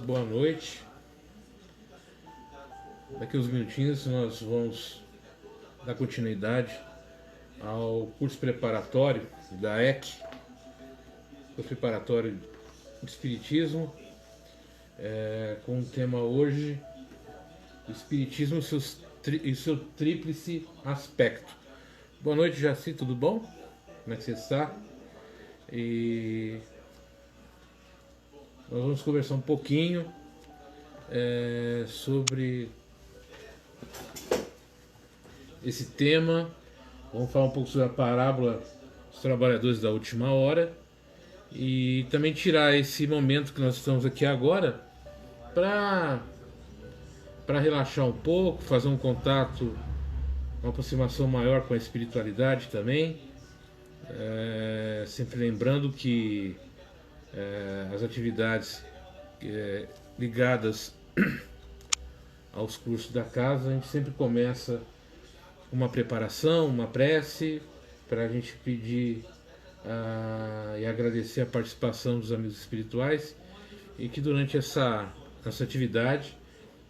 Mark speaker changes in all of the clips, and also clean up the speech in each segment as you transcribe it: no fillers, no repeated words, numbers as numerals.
Speaker 1: boa noite. Daqui uns minutinhos nós vamos dar continuidade ao curso preparatório da EC, curso preparatório de Espiritismo, com o tema hoje, o Espiritismo e seu tríplice aspecto. Boa noite, Jaci, tudo bom? Como é que você está? E nós vamos conversar um pouquinho sobre esse tema. Vamos falar um pouco sobre a parábola dos trabalhadores da última hora e também tirar esse momento que nós estamos aqui agora para relaxar um pouco, fazer um contato, uma aproximação maior com a espiritualidade também, sempre lembrando que as atividades ligadas aos cursos da casa, a gente sempre começa uma preparação, uma prece, para a gente pedir e agradecer a participação dos amigos espirituais e que durante essa atividade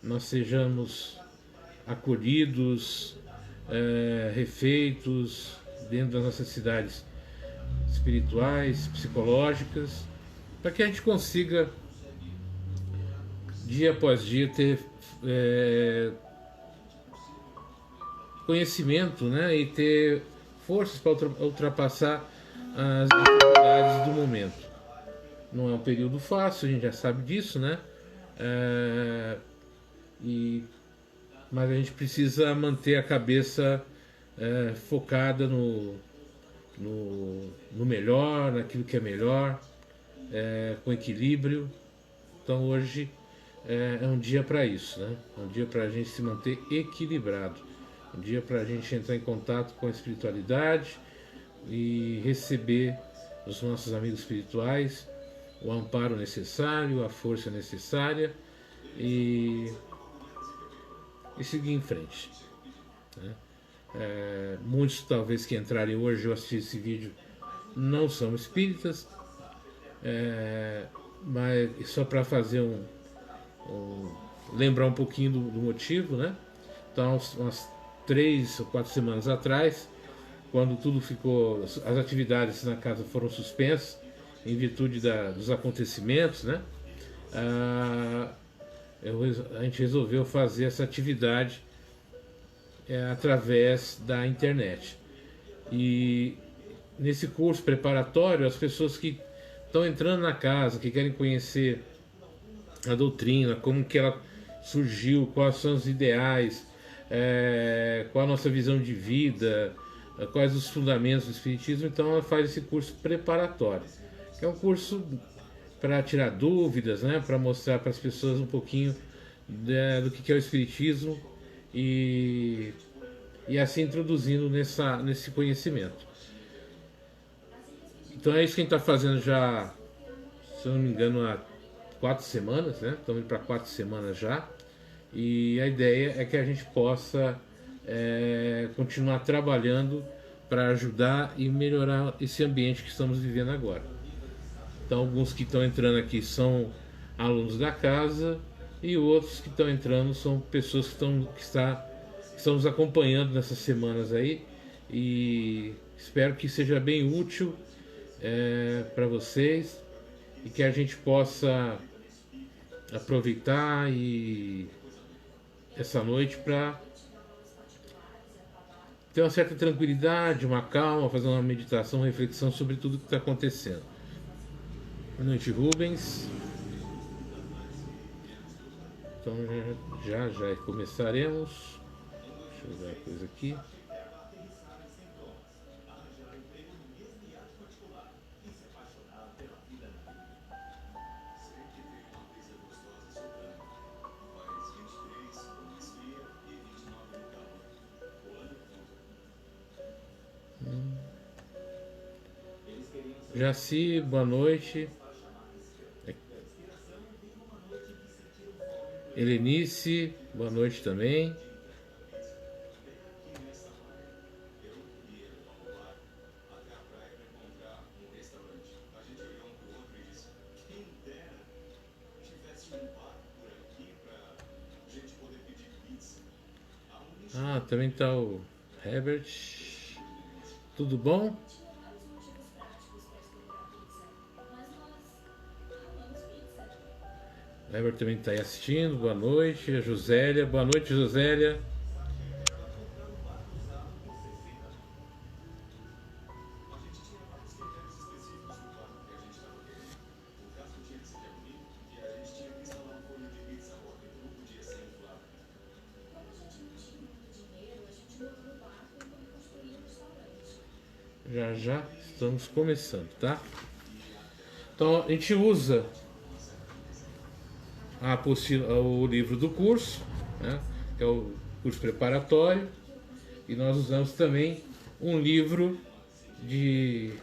Speaker 1: nós sejamos acolhidos, refeitos dentro das necessidades espirituais, psicológicas, para que a gente consiga dia após dia ter conhecimento, né, e ter forças para ultrapassar as dificuldades do momento. Não é um período fácil, a gente já sabe disso, né? Mas a gente precisa manter a cabeça focada no melhor, naquilo que é melhor, com equilíbrio. Então hoje é um dia para isso, né? É um dia para a gente se manter equilibrado, um dia para a gente entrar em contato com a espiritualidade e receber dos nossos amigos espirituais o amparo necessário, a força necessária e seguir em frente, né? Muitos talvez que entrarem hoje ou assistir esse vídeo não são espíritas, mas só para fazer lembrar um pouquinho do motivo, né? Então, umas 3 ou 4 semanas atrás, quando tudo ficou, as atividades na casa foram suspensas em virtude dos acontecimentos, né? A gente resolveu fazer essa atividade através da internet. E nesse curso preparatório, as pessoas que estão entrando na casa, que querem conhecer a doutrina, como que ela surgiu, quais são os ideais, qual a nossa visão de vida, quais os fundamentos do Espiritismo. Então ela faz esse curso preparatório, que é um curso para tirar dúvidas, né, para mostrar para as pessoas um pouquinho do que é o Espiritismo e assim introduzindo nesse conhecimento. Então é isso que a gente está fazendo já, se eu não me engano, há 4 semanas, né? Estamos indo para 4 semanas já. E a ideia é que a gente possa continuar trabalhando para ajudar e melhorar esse ambiente que estamos vivendo agora. Então, alguns que estão entrando aqui são alunos da casa e outros que estão entrando são pessoas que estão nos acompanhando nessas semanas aí, e espero que seja bem útil para vocês e que a gente possa aproveitar essa noite para ter uma certa tranquilidade, uma calma, fazer uma meditação, uma reflexão sobre tudo que está acontecendo. Boa noite, Rubens. Então já começaremos. Deixa eu ver uma coisa aqui. Jaci, boa noite. Helenice, boa noite também. também tá o Herbert. Tudo bom? O Herbert também está aí assistindo. Boa noite. A Josélia. Boa noite, Josélia. Já estamos começando, tá? Então a gente usa a apostila, o livro do curso, né, que é o curso preparatório, e nós usamos também um livro de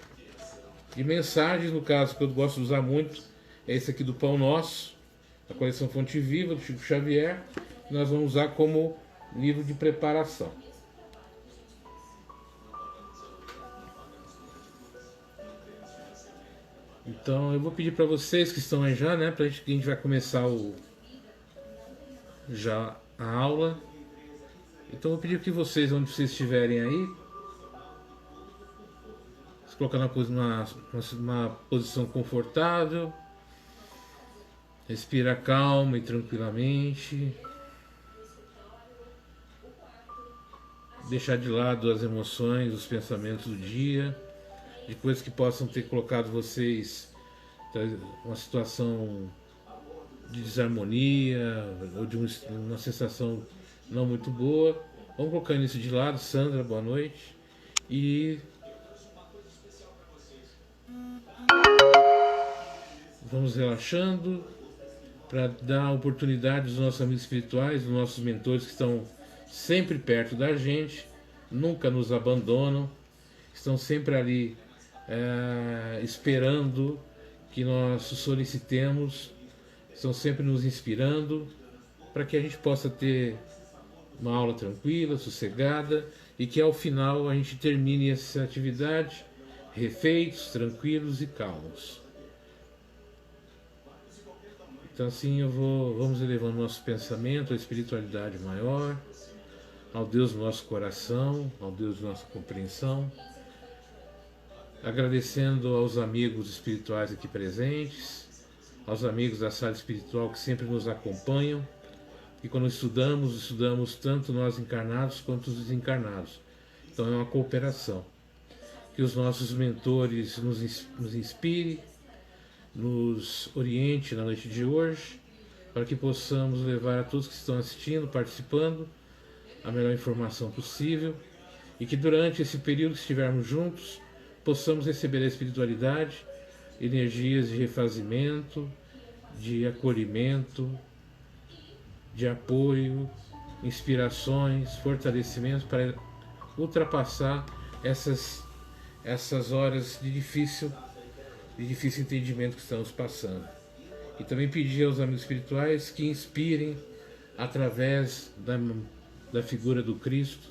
Speaker 1: mensagens, no caso que eu gosto de usar muito, é esse aqui do Pão Nosso, a coleção Fonte Viva, do Chico Xavier, que nós vamos usar como livro de preparação. Então eu vou pedir para vocês que estão aí já, né, a gente vai começar já a aula. Então eu vou pedir que vocês, onde vocês estiverem aí, se colocar numa posição confortável, respira calma e tranquilamente, deixar de lado as emoções, os pensamentos do dia, de coisas que possam ter colocado vocês em uma situação de desarmonia ou de uma sensação não muito boa. Vamos colocando isso de lado. Sandra, boa noite. E vamos relaxando para dar oportunidade aos nossos amigos espirituais, dos nossos mentores que estão sempre perto da gente, nunca nos abandonam, estão sempre ali esperando que nós solicitemos, estão sempre nos inspirando para que a gente possa ter uma aula tranquila, sossegada, e que ao final a gente termine essa atividade refeitos, tranquilos e calmos. Então assim vamos elevando nosso pensamento à espiritualidade maior, ao Deus do nosso coração, ao Deus da nossa compreensão, agradecendo aos amigos espirituais aqui presentes, aos amigos da sala espiritual que sempre nos acompanham, e quando estudamos tanto nós encarnados quanto os desencarnados. Então é uma cooperação. Que os nossos mentores nos inspirem, nos oriente na noite de hoje, para que possamos levar a todos que estão assistindo, participando, a melhor informação possível, e que durante esse período que estivermos juntos, possamos receber a espiritualidade, energias de refazimento, de acolhimento, de apoio, inspirações, fortalecimentos para ultrapassar essas horas de difícil entendimento que estamos passando. E também pedir aos amigos espirituais que inspirem através da figura do Cristo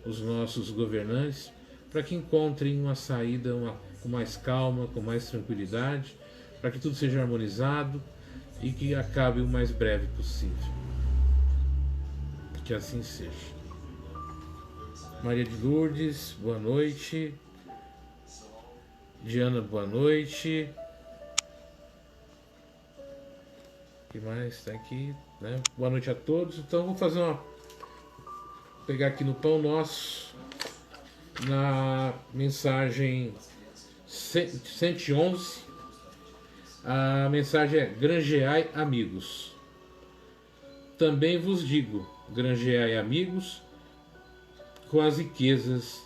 Speaker 1: os nossos governantes, para que encontrem uma saída com mais calma, com mais tranquilidade, para que tudo seja harmonizado e que acabe o mais breve possível. Que assim seja. Maria de Lourdes, boa noite. Diana, boa noite. O que mais está aqui, né? Boa noite a todos. Então vou pegar aqui no Pão Nosso, na mensagem 111, a mensagem é: granjeai amigos. Também vos digo, granjeai amigos com as riquezas.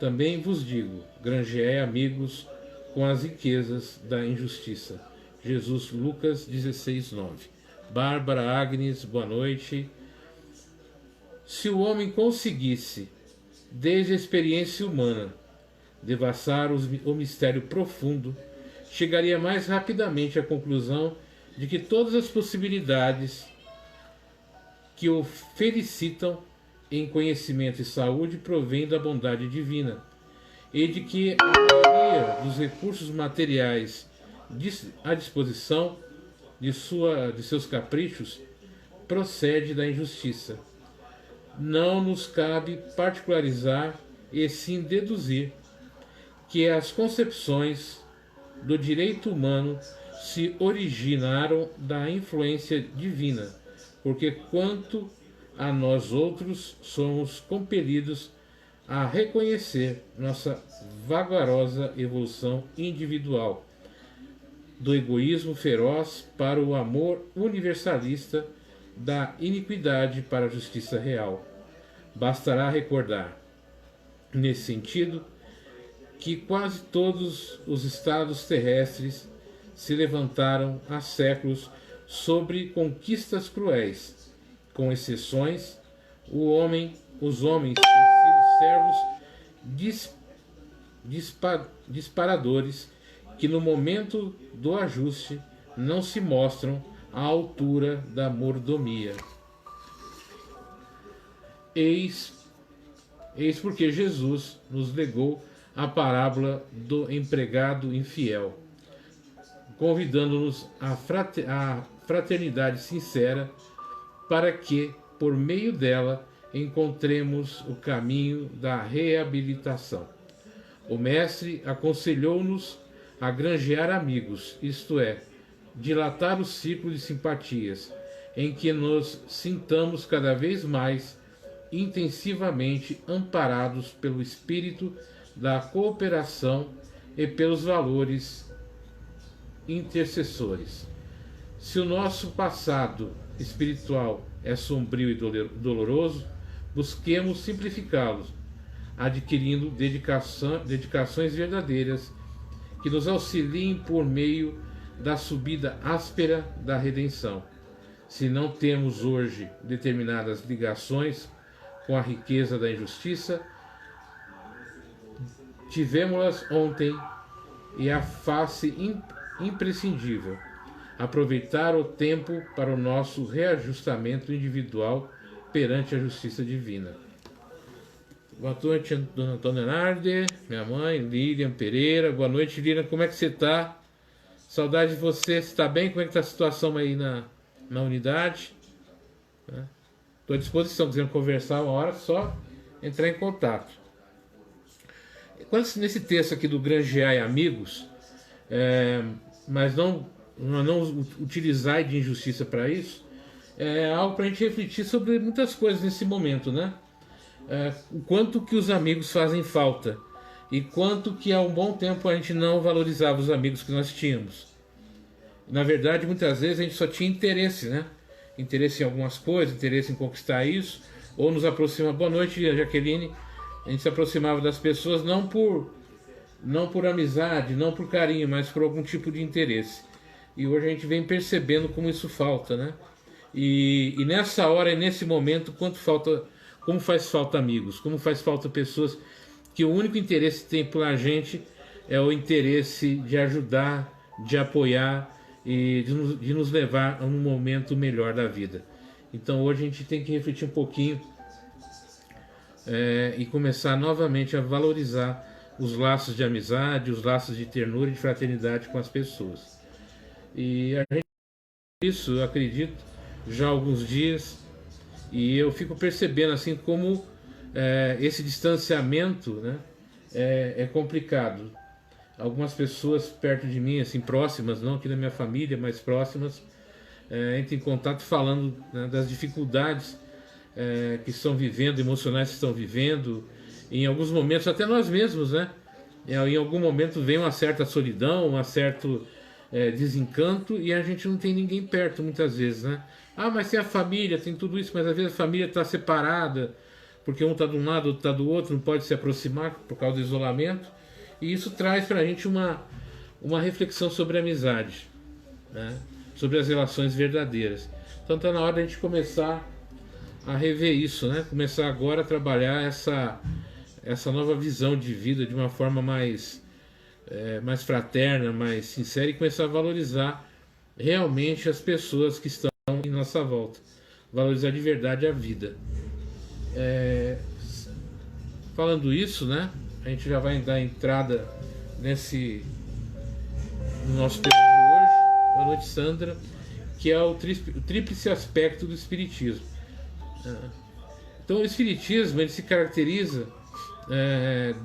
Speaker 1: Também vos digo, granjeai amigos com as riquezas da injustiça. Jesus, Lucas 16:9. Bárbara Agnes, boa noite. Se o homem conseguisse, desde a experiência humana, devassar o mistério profundo, chegaria mais rapidamente à conclusão de que todas as possibilidades que o felicitam em conhecimento e saúde provém da bondade divina, e de que a maioria dos recursos materiais à disposição de seus caprichos procede da injustiça. não nos cabe particularizar e sim deduzir que as concepções do direito humano se originaram da influência divina, porque quanto a nós outros somos compelidos a reconhecer nossa vagarosa evolução individual, do egoísmo feroz para o amor universalista, da iniquidade para a justiça real. Bastará recordar, nesse sentido, que quase todos os estados terrestres se levantaram há séculos sobre conquistas cruéis, com exceções, os homens têm sido servos disparadores que no momento do ajuste não se mostram à altura da mordomia. Eis porque Jesus nos legou a parábola do empregado infiel, convidando-nos à fraternidade sincera, para que, por meio dela, encontremos o caminho da reabilitação. O Mestre aconselhou-nos a granjear amigos, isto é, dilatar o ciclo de simpatias, em que nos sintamos cada vez mais intensivamente amparados pelo espírito da cooperação e pelos valores intercessores. Se o nosso passado espiritual é sombrio e doloroso, busquemos simplificá-lo, adquirindo dedicações verdadeiras que nos auxiliem por meio da subida áspera da redenção. Se não temos hoje determinadas ligações com a riqueza da injustiça, tivemos-las ontem, e a face imprescindível, aproveitar o tempo para o nosso reajustamento individual perante a justiça divina. Boa noite, dona Antônia Nardi, minha mãe, Lilian Pereira. Boa noite, Lilian, como é que você está? Saudade de você, você está bem? Como é que está a situação aí na unidade? Estou à disposição, quiserem conversar uma hora, só entrar em contato. Nesse texto aqui do Grangear e Amigos, mas não utilizar de injustiça para isso, é algo para a gente refletir sobre muitas coisas nesse momento, né? O quanto que os amigos fazem falta e quanto que há um bom tempo a gente não valorizava os amigos que nós tínhamos. Na verdade, muitas vezes a gente só tinha interesse, né? Interesse em algumas coisas, interesse em conquistar isso, ou nos aproximar. Boa noite, Jaqueline. A gente se aproximava das pessoas não por amizade, não por carinho, mas por algum tipo de interesse. E hoje a gente vem percebendo como isso falta, né? E nessa hora e nesse momento, como faz falta amigos, como faz falta pessoas que o único interesse que tem pela gente é o interesse de ajudar, de apoiar e de nos levar a um momento melhor da vida. Então hoje a gente tem que refletir um pouquinho e começar novamente a valorizar os laços de amizade, os laços de ternura e de fraternidade com as pessoas. E a gente isso, eu acredito, já há alguns dias, e eu fico percebendo assim como esse distanciamento, né, é complicado. Algumas pessoas perto de mim, assim, próximas, não aqui da minha família, mas próximas, entram em contato falando, né, das dificuldades que estão vivendo, emocionais que estão vivendo. Em alguns momentos, até nós mesmos, né? Em algum momento vem uma certa solidão, um certo desencanto, e a gente não tem ninguém perto muitas vezes, né? Ah, mas tem a família, tem tudo isso, mas às vezes a família está separada, porque um está de um lado, outro está do outro, não pode se aproximar por causa do isolamento. E isso traz para a gente uma reflexão sobre a amizade, né? Sobre as relações verdadeiras. Então está na hora de a gente começar a rever isso, né? Começar agora a trabalhar essa nova visão de vida de uma forma mais fraterna, mais sincera, e começar a valorizar realmente as pessoas que estão em nossa volta. Valorizar de verdade a vida. Falando isso, né? A gente já vai dar entrada no nosso tema de hoje. Boa noite, Sandra. Que é o tríplice aspecto do Espiritismo. Então o Espiritismo ele se caracteriza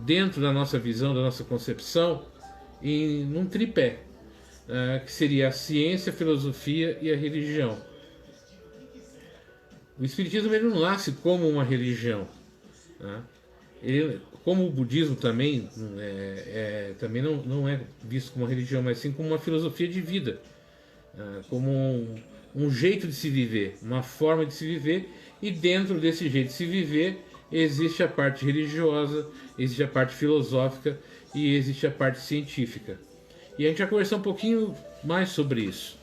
Speaker 1: dentro da nossa visão, da nossa concepção, num tripé, que seria a ciência, a filosofia e a religião. O Espiritismo ele não nasce como uma religião, né? Ele, como o budismo também, também não é visto como uma religião, mas sim como uma filosofia de vida, como um jeito de se viver, uma forma de se viver, e dentro desse jeito de se viver existe a parte religiosa, existe a parte filosófica e existe a parte científica. E a gente vai conversar um pouquinho mais sobre isso.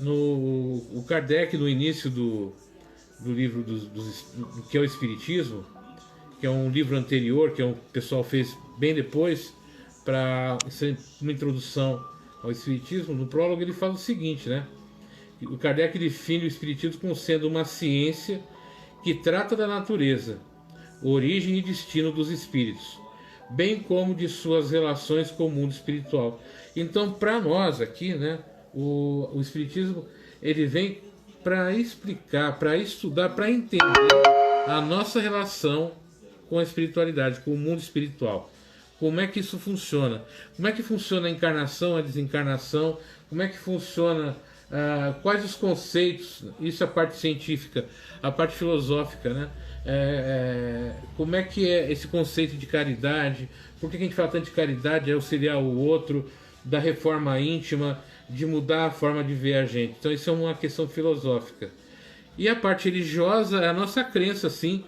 Speaker 1: O Kardec, no início do livro do que é o Espiritismo, que é um livro anterior, que o pessoal fez bem depois, para uma introdução ao Espiritismo, no prólogo ele fala o seguinte, né? O Kardec define o Espiritismo como sendo uma ciência que trata da natureza, origem e destino dos espíritos, bem como de suas relações com o mundo espiritual. Então, para nós aqui, né, o Espiritismo ele vem para explicar, para estudar, para entender a nossa relação com a espiritualidade, com o mundo espiritual. Como é que isso funciona? Como é que funciona a encarnação, a desencarnação? Como é que funciona, quais os conceitos? Isso é a parte científica, a parte filosófica, né? Como é que é esse conceito de caridade? Por que a gente fala tanto de caridade, auxiliar o outro, da reforma íntima, de mudar a forma de ver a gente? Então isso é uma questão filosófica. E a parte religiosa é a nossa crença, sim,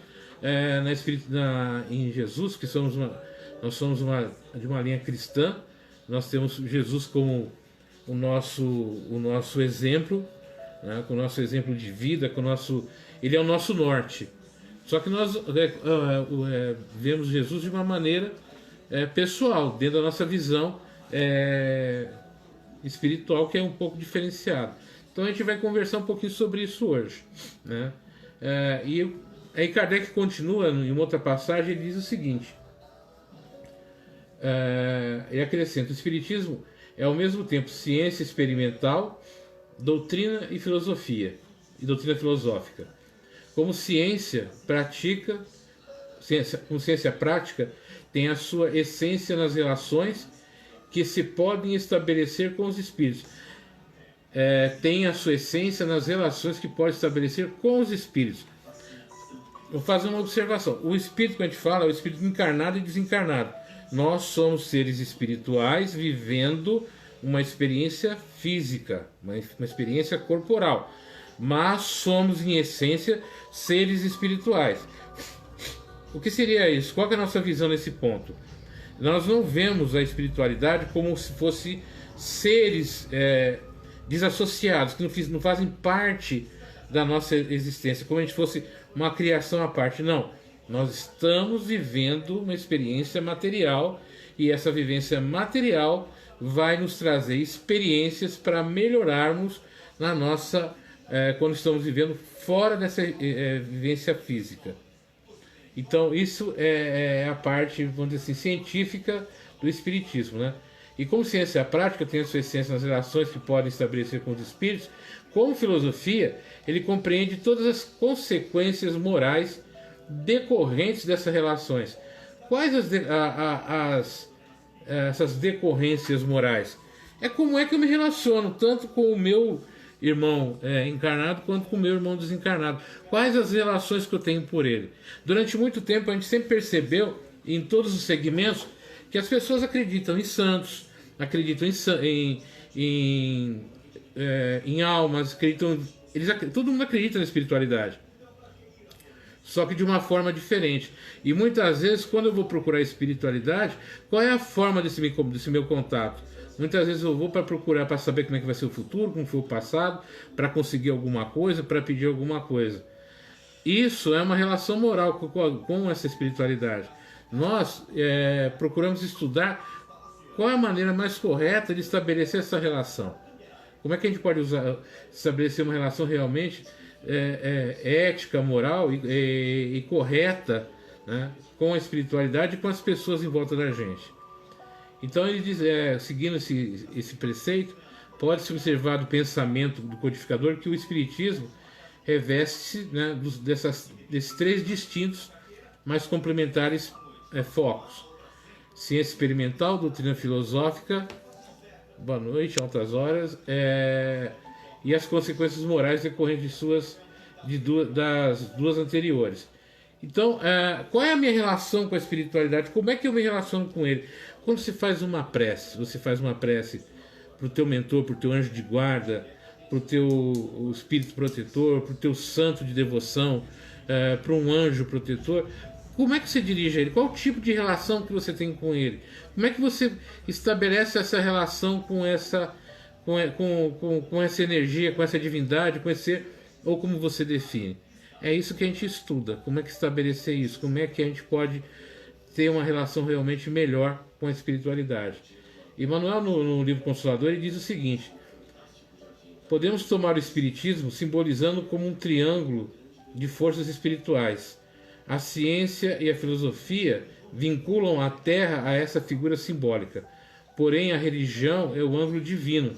Speaker 1: em Jesus, que nós somos de uma linha cristã. Nós temos Jesus como o nosso exemplo, né, com o nosso exemplo de vida, ele é o nosso norte. Só que nós vemos Jesus de uma maneira pessoal, dentro da nossa visão espiritual, que é um pouco diferenciada. Então a gente vai conversar um pouquinho sobre isso hoje, né? E aí Kardec continua em uma outra passagem, ele diz o seguinte, ele acrescenta: o Espiritismo é ao mesmo tempo ciência experimental, doutrina e filosofia, e doutrina filosófica. Como ciência prática, tem a sua essência nas relações que se podem estabelecer com os espíritos. Tem a sua essência nas relações que pode estabelecer com os espíritos. Vou fazer uma observação. O espírito que a gente fala é o espírito encarnado e desencarnado. Nós somos seres espirituais vivendo uma experiência física, uma experiência corporal, mas somos em essência seres espirituais. O que seria isso? Qual é a nossa visão nesse ponto? Nós não vemos a espiritualidade como se fosse seres desassociados, que não fazem parte da nossa existência, como a gente fosse uma criação à parte. Não, nós estamos vivendo uma experiência material, e essa vivência material vai nos trazer experiências para melhorarmos na nossa quando estamos vivendo fora dessa vivência física. Então isso é a parte, vamos dizer assim, científica do Espiritismo, né? E como ciência prática tem a sua essência nas relações que podem estabelecer com os espíritos, como filosofia, ele compreende todas as consequências morais decorrentes dessas relações. Quais essas decorrências morais? Como é que eu me relaciono tanto com o meu irmão encarnado quanto com o meu irmão desencarnado? Quais as relações que eu tenho por ele? Durante muito tempo a gente sempre percebeu, em todos os segmentos, que as pessoas acreditam em santos, acreditam em almas, todo mundo acredita na espiritualidade, só que de uma forma diferente. E muitas vezes, quando eu vou procurar espiritualidade, qual é a forma desse meu contato? Muitas vezes eu vou para procurar, para saber como é que vai ser o futuro, como foi o passado, para conseguir alguma coisa, para pedir alguma coisa. Isso é uma relação moral com essa espiritualidade. Nós procuramos estudar qual é a maneira mais correta de estabelecer essa relação. Como é que a gente pode estabelecer uma relação realmente ética, moral e correta, né, com a espiritualidade e com as pessoas em volta da gente. Então ele diz, seguindo esse preceito, pode-se observar do pensamento do codificador que o Espiritismo reveste-se, né, desses três distintos, mas complementares focos: ciência experimental, doutrina filosófica, boa noite, altas horas, e as consequências morais decorrentes das duas anteriores. Então, qual é a minha relação com a espiritualidade? Como é que eu me relaciono com ele? Quando você faz uma prece para o teu mentor, para o teu anjo de guarda, para o teu espírito protetor, para o teu santo de devoção, para um anjo protetor, como é que você dirige a ele? Qual o tipo de relação que você tem com ele? Como é que você estabelece essa relação com essa energia, com essa divindade, com esse ser, ou como você define? É isso que a gente estuda, como é que estabelecer isso, como é que a gente pode ter uma relação realmente melhor com a espiritualidade. E Manuel, no livro Consolador, ele diz o seguinte: podemos tomar o espiritismo simbolizando como um triângulo de forças espirituais. A ciência e a filosofia vinculam a Terra a essa figura simbólica, porém a religião é o ângulo divino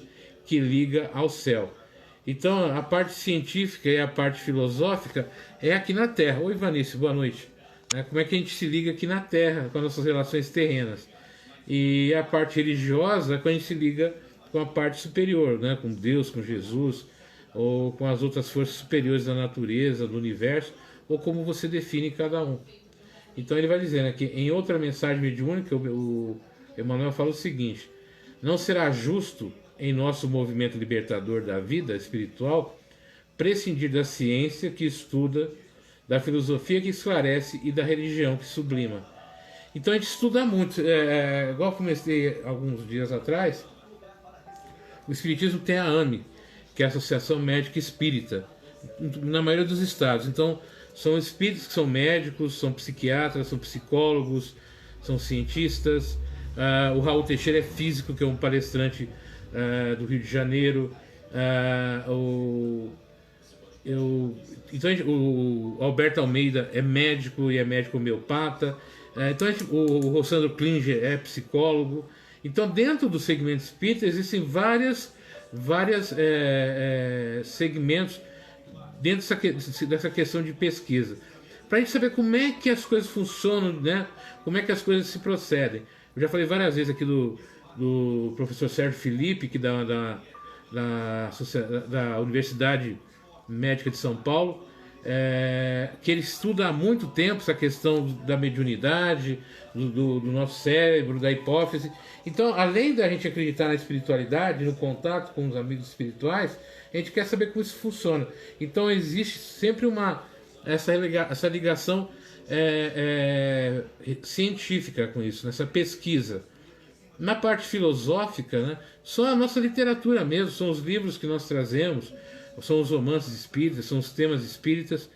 Speaker 1: que liga ao céu. Então, a parte científica e a parte filosófica é aqui na Terra. Oi, Vanessa, boa noite. Como é que a gente se liga aqui na Terra com as nossas relações terrenas? E a parte religiosa é quando a gente se liga com a parte superior, né? Com Deus, com Jesus, ou com as outras forças superiores da natureza, do universo, ou como você define cada um. Então ele vai dizendo aqui, em outra mensagem mediúnica, o Emmanuel fala o seguinte: não será justo em nosso movimento libertador da vida espiritual prescindir da ciência que estuda, da filosofia que esclarece e da religião que sublima. Então a gente estuda muito, igual eu comecei alguns dias atrás. O Espiritismo tem a AME, que é a Associação Médica Espírita, na maioria dos estados. Então são espíritos que são médicos, são psiquiatras, são psicólogos, são cientistas. O Raul Teixeira é físico, que é um palestrante do Rio de Janeiro. O Alberto Almeida é médico e é médico homeopata. Então o Rossandro Klinger é psicólogo. Então, dentro do segmento espírita existem vários segmentos dentro dessa questão de pesquisa, para a gente saber como é que as coisas funcionam, né? Como é que as coisas se procedem. Eu já falei várias vezes aqui do professor Sérgio Felipe, que da Universidade Médica de São Paulo, que ele estuda há muito tempo essa questão da mediunidade, do nosso cérebro, da hipófise. Então, além da gente acreditar na espiritualidade, no contato com os amigos espirituais, a gente quer saber como isso funciona. Então, existe sempre essa ligação científica com isso, nessa pesquisa. Na parte filosófica, né, só a nossa literatura mesmo, são os livros que nós trazemos, são os romances espíritas, são os temas espíritas,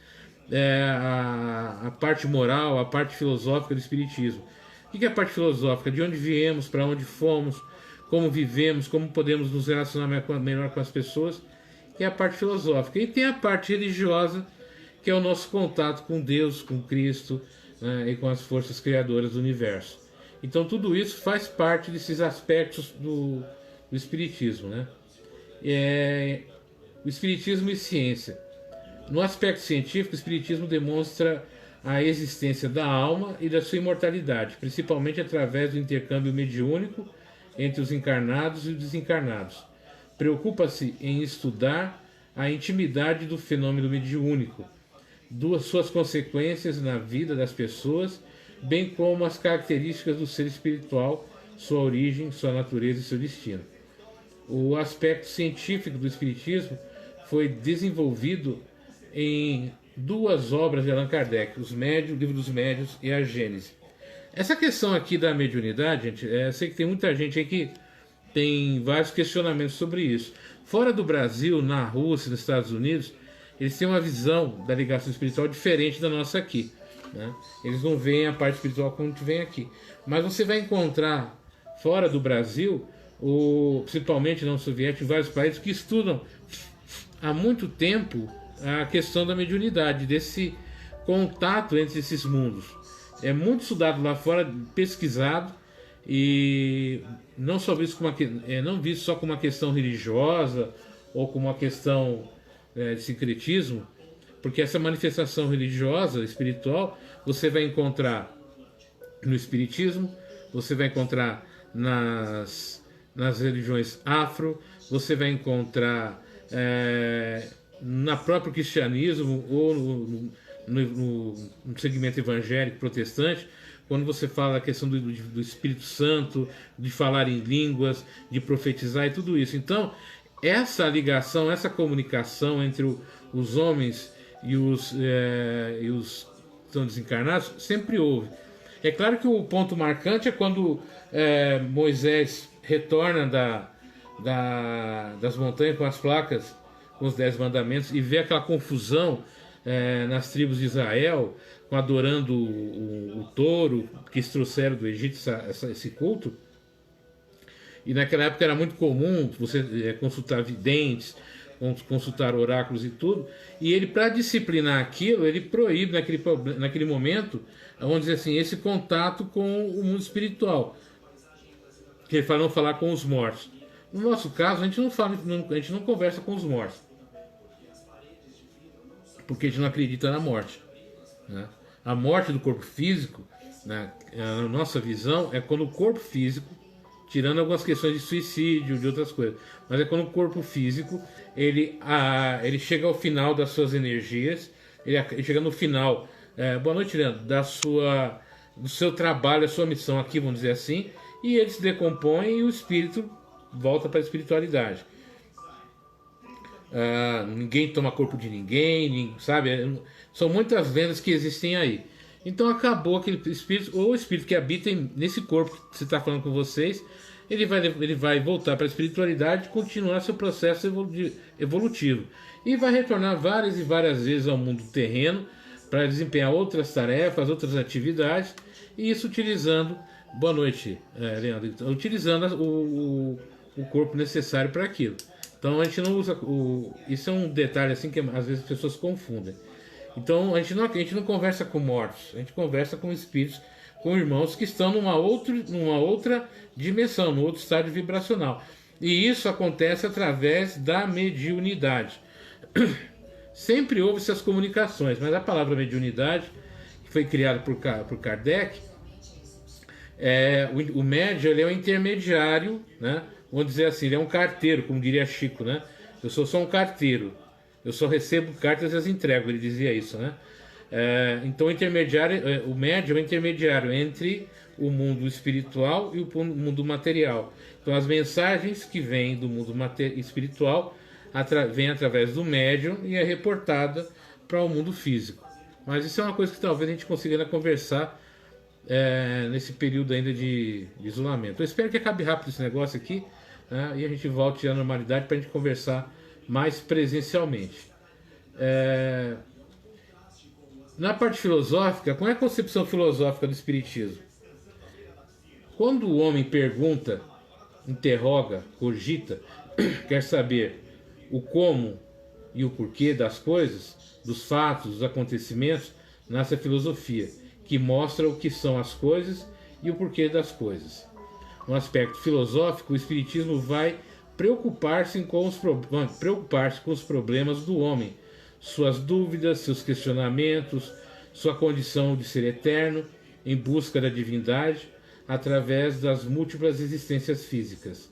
Speaker 1: a parte moral, a parte filosófica do espiritismo. O que é a parte filosófica? De onde viemos, para onde fomos, como vivemos, como podemos nos relacionar melhor com as pessoas, que é a parte filosófica. E tem a parte religiosa, que é o nosso contato com Deus, com Cristo, né, e com as forças criadoras do universo. Então tudo isso faz parte desses aspectos do espiritismo, né? O espiritismo e ciência. No aspecto científico, o espiritismo demonstra a existência da alma e da sua imortalidade, principalmente através do intercâmbio mediúnico entre os encarnados e os desencarnados. Preocupa-se em estudar a intimidade do fenômeno mediúnico, suas consequências na vida das pessoas, bem como as características do ser espiritual, sua origem, sua natureza e seu destino. O aspecto científico do espiritismo foi desenvolvido em duas obras de Allan Kardec, o Livro dos Médiuns e a Gênese. Essa questão aqui da mediunidade, gente, eu sei que tem muita gente aí que tem vários questionamentos sobre isso. Fora do Brasil, na Rússia, nos Estados Unidos, eles têm uma visão da ligação espiritual diferente da nossa aqui, né? Eles não veem a parte espiritual como a gente vem aqui. Mas você vai encontrar fora do Brasil, principalmente na União Soviética, em vários países que estudam há muito tempo a questão da mediunidade, desse contato entre esses mundos. É muito estudado lá fora, pesquisado, e não só visto não visto só como uma questão religiosa ou como uma questão de sincretismo, Porque essa manifestação religiosa, espiritual, você vai encontrar no Espiritismo, você vai encontrar nas religiões afro, você vai encontrar na próprio cristianismo ou no segmento evangélico protestante, quando você fala a questão do Espírito Santo, de falar em línguas, de profetizar e tudo isso. Então, essa ligação, essa comunicação entre os homens e os que estão desencarnados sempre houve. É claro que o ponto marcante é quando Moisés retorna das montanhas com as placas, com os 10 mandamentos, e vê aquela confusão nas tribos de Israel, adorando o touro que eles trouxeram do Egito, esse culto. E naquela época era muito comum você consultar videntes, consultar oráculos e tudo. E ele, para disciplinar aquilo, ele proíbe naquele momento, vamos dizer assim, esse contato com o mundo espiritual. Que ele fala não falar com os mortos. No nosso caso, a gente não conversa com os mortos, porque a gente não acredita na morte, né? A morte do corpo físico, né, a nossa visão é quando o corpo físico, tirando algumas questões de suicídio, de outras coisas, mas é quando o corpo físico ele chega ao final das suas energias, ele chega no final, boa noite, Leandro, do seu trabalho, da sua missão aqui, vamos dizer assim, e ele se decompõe e o espírito volta para a espiritualidade. Ninguém toma corpo de ninguém, sabe? São muitas lendas que existem aí. Então acabou aquele espírito, ou o espírito que habita nesse corpo que você está falando com vocês, ele vai voltar para a espiritualidade e continuar seu processo evolutivo. E vai retornar várias e várias vezes ao mundo terreno para desempenhar outras tarefas, outras atividades, e isso utilizando, boa noite, Leandro, utilizando o corpo necessário para aquilo. Então a gente não usa isso é um detalhe assim que às vezes as pessoas confundem. Então a gente não conversa com mortos, a gente conversa com espíritos, com irmãos que estão numa outra dimensão, num outro estágio vibracional. E isso acontece através da mediunidade. Sempre houve essas comunicações, mas a palavra mediunidade, que foi criada por Kardec, o médium ele é um intermediário, né? Vamos dizer assim, ele é um carteiro, como diria Chico, né? Eu sou só um carteiro, eu só recebo cartas e as entrego, ele dizia isso, né? Então o médium é o intermediário entre o mundo espiritual e o mundo material. Então as mensagens que vêm do mundo espiritual vêm através do médium e é reportada para o mundo físico. Mas isso é uma coisa que talvez a gente consiga ainda conversar nesse período ainda de isolamento. Eu espero que acabe rápido esse negócio aqui, né, e a gente volte à normalidade para a gente conversar mais presencialmente. Na parte filosófica, qual é a concepção filosófica do Espiritismo? Quando o homem pergunta, interroga, cogita, quer saber o como e o porquê das coisas, dos fatos, dos acontecimentos, nasce a filosofia, que mostra o que são as coisas e o porquê das coisas. No aspecto filosófico, o Espiritismo vai preocupar-se com os problemas do homem, suas dúvidas, seus questionamentos, sua condição de ser eterno, em busca da divindade, através das múltiplas existências físicas.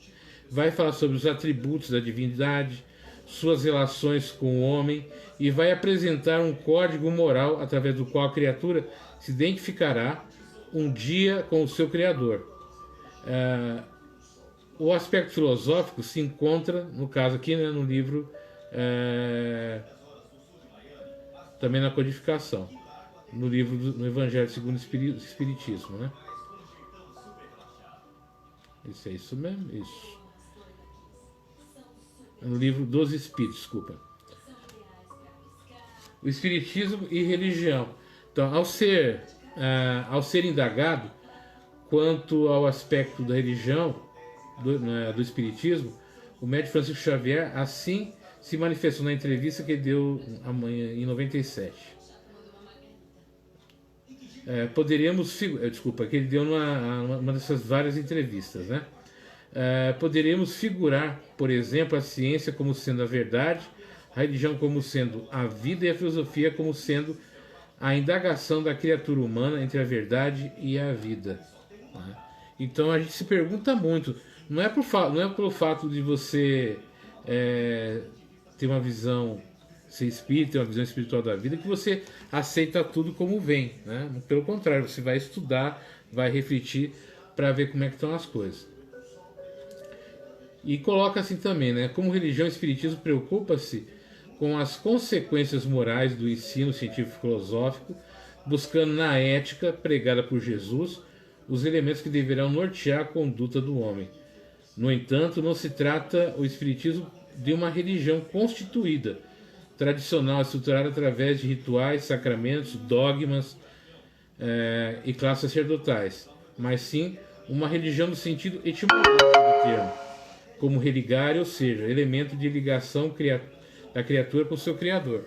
Speaker 1: Vai falar sobre os atributos da divindade, suas relações com o homem, e vai apresentar um código moral através do qual a criatura se identificará um dia com o seu Criador. O aspecto filosófico se encontra, no caso aqui, né, no livro, também na codificação, no livro no Evangelho segundo o Espiritismo, né? Isso é isso mesmo? Isso. No livro dos Espíritos, desculpa. O Espiritismo e religião. Então, ao ser indagado quanto ao aspecto da religião, do Espiritismo, o médium Francisco Xavier assim se manifestou na entrevista que ele deu em 97. Que ele deu numa dessas várias entrevistas, né? Poderíamos figurar, por exemplo, a ciência como sendo a verdade, a religião como sendo a vida e a filosofia como sendo a indagação da criatura humana entre a verdade e a vida. Né? Então a gente se pergunta muito, não é pelo fato de você ter uma visão, ser espírita, ter uma visão espiritual da vida, que você aceita tudo como vem. Né? Pelo contrário, você vai estudar, vai refletir para ver como é que estão as coisas. E coloca assim também, né? Como religião, o espiritismo preocupa-se com as consequências morais do ensino científico-filosófico, buscando na ética pregada por Jesus os elementos que deverão nortear a conduta do homem. No entanto, não se trata o espiritismo de uma religião constituída, tradicional, estruturada através de rituais, sacramentos, dogmas e classes sacerdotais, mas sim uma religião no sentido etimológico do termo, como religário, ou seja, elemento de ligação da criatura com o seu Criador.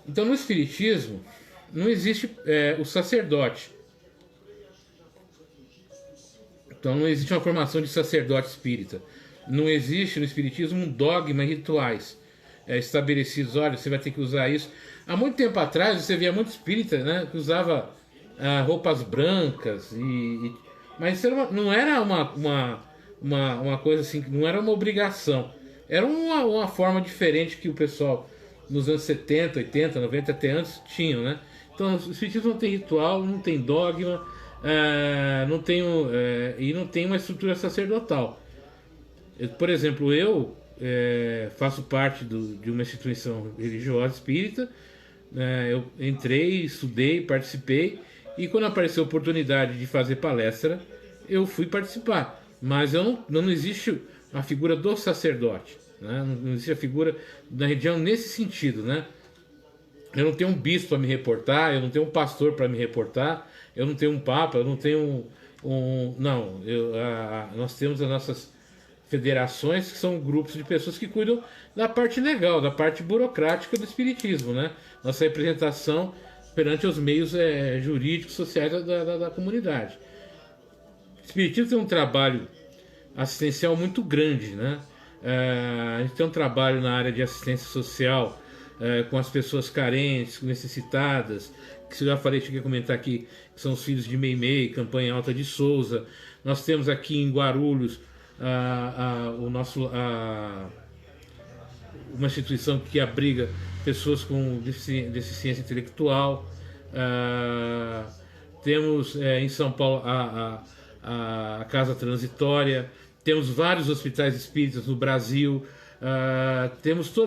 Speaker 1: Então, no Espiritismo, não existe o sacerdote. Então, não existe uma formação de sacerdote espírita. Não existe no Espiritismo um dogma e rituais estabelecidos. Olha, você vai ter que usar isso. Há muito tempo atrás, você via muito espírita, né, que usava roupas brancas, mas isso não era uma coisa assim, não era uma obrigação. Era uma forma diferente que o pessoal nos anos 70, 80, 90, até antes tinham, né? Então, o espiritismo não tem ritual, não tem dogma, não tem, e não tem uma estrutura sacerdotal. Por exemplo, eu faço parte de uma instituição religiosa espírita, eu entrei, estudei, participei, e quando apareceu a oportunidade de fazer palestra, eu fui participar. Mas não existe a figura do sacerdote, né? Não existe a figura da religião nesse sentido, né? Eu não tenho um bispo para me reportar, eu não tenho um pastor para me reportar, eu não tenho um papa, eu não tenho nós temos as nossas federações, que são grupos de pessoas que cuidam da parte legal, da parte burocrática do espiritismo, né? Nossa representação perante os meios jurídicos, sociais da comunidade. O espiritismo tem um trabalho assistencial muito grande, né? A gente tem um trabalho na área de assistência social com as pessoas carentes, necessitadas, que eu já falei, cheguei a comentar aqui, que são os filhos de Meimei, Campanha Alta de Souza. Nós temos aqui em Guarulhos uma instituição que abriga pessoas com deficiência intelectual. Temos em São Paulo a Casa Transitória. Temos vários hospitais espíritas no Brasil.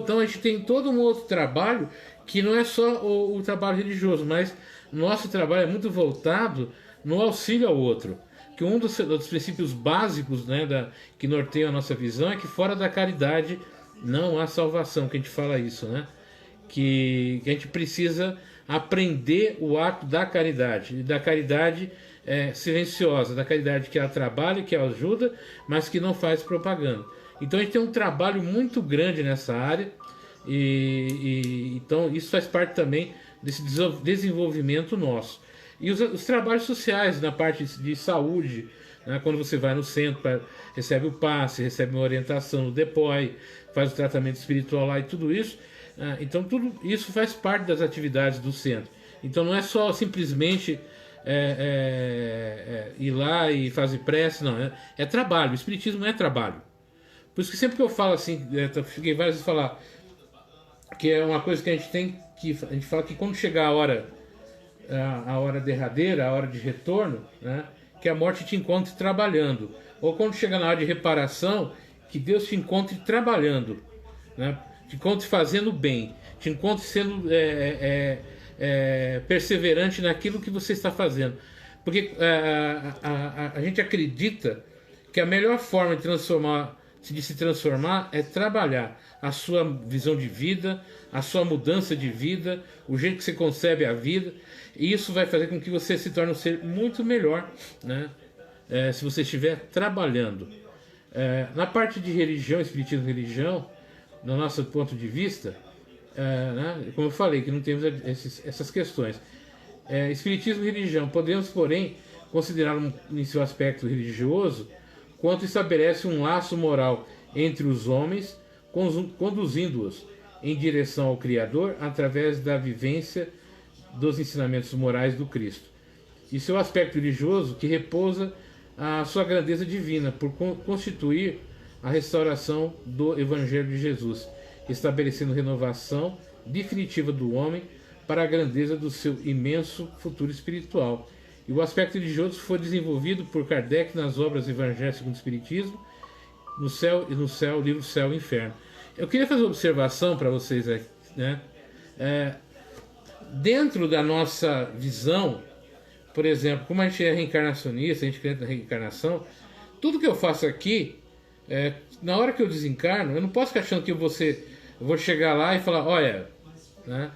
Speaker 1: Então a gente tem todo um outro trabalho que não é só o trabalho religioso, mas nosso trabalho é muito voltado no auxílio ao outro. Que um dos princípios básicos, né, que norteiam a nossa visão é que fora da caridade não há salvação, que a gente fala isso, né? Que a gente precisa aprender o ato da caridade, e da caridade silenciosa, da caridade que ela trabalha, que ela ajuda, mas que não faz propaganda. Então a gente tem um trabalho muito grande nessa área, então isso faz parte também desse desenvolvimento nosso. E os trabalhos sociais na parte de saúde, né, quando você vai no centro, recebe o passe, recebe uma orientação no DEPOI, faz o tratamento espiritual lá e tudo isso. Então tudo isso faz parte das atividades do centro. Então não é só simplesmente ir lá e fazer prece, não. É trabalho, o espiritismo é trabalho. Por isso que sempre que eu falo assim, fiquei várias vezes falar que é uma coisa que a gente tem que... A gente fala que quando chegar a hora derradeira, a hora de retorno, né, que a morte te encontre trabalhando. Ou quando chegar na hora de reparação, que Deus te encontre trabalhando, né, te encontre fazendo bem, te encontre sendo perseverante naquilo que você está fazendo. Porque a gente acredita que a melhor forma de se transformar é trabalhar a sua visão de vida, a sua mudança de vida, o jeito que você concebe a vida, e isso vai fazer com que você se torne um ser muito melhor, né? Se você estiver trabalhando. Na parte de religião, espiritismo e religião, do nosso ponto de vista, né, como eu falei, que não temos essas questões. Espiritismo e religião, podemos, porém, considerar em seu aspecto religioso, quanto estabelece um laço moral entre os homens, conduzindo-os em direção ao Criador através da vivência dos ensinamentos morais do Cristo. E seu aspecto religioso que repousa a sua grandeza divina por constituir a restauração do Evangelho de Jesus, estabelecendo renovação definitiva do homem para a grandeza do seu imenso futuro espiritual. E o aspecto religioso foi desenvolvido por Kardec nas obras Evangelho segundo o Espiritismo, no Céu e no Céu, o livro Céu e Inferno. Eu queria fazer uma observação para vocês aqui, né? Dentro da nossa visão, por exemplo, como a gente é reencarnacionista, a gente acredita na reencarnação, tudo que eu faço aqui, na hora que eu desencarno, eu não posso ficar achando que eu vou chegar lá e falar, olha, né,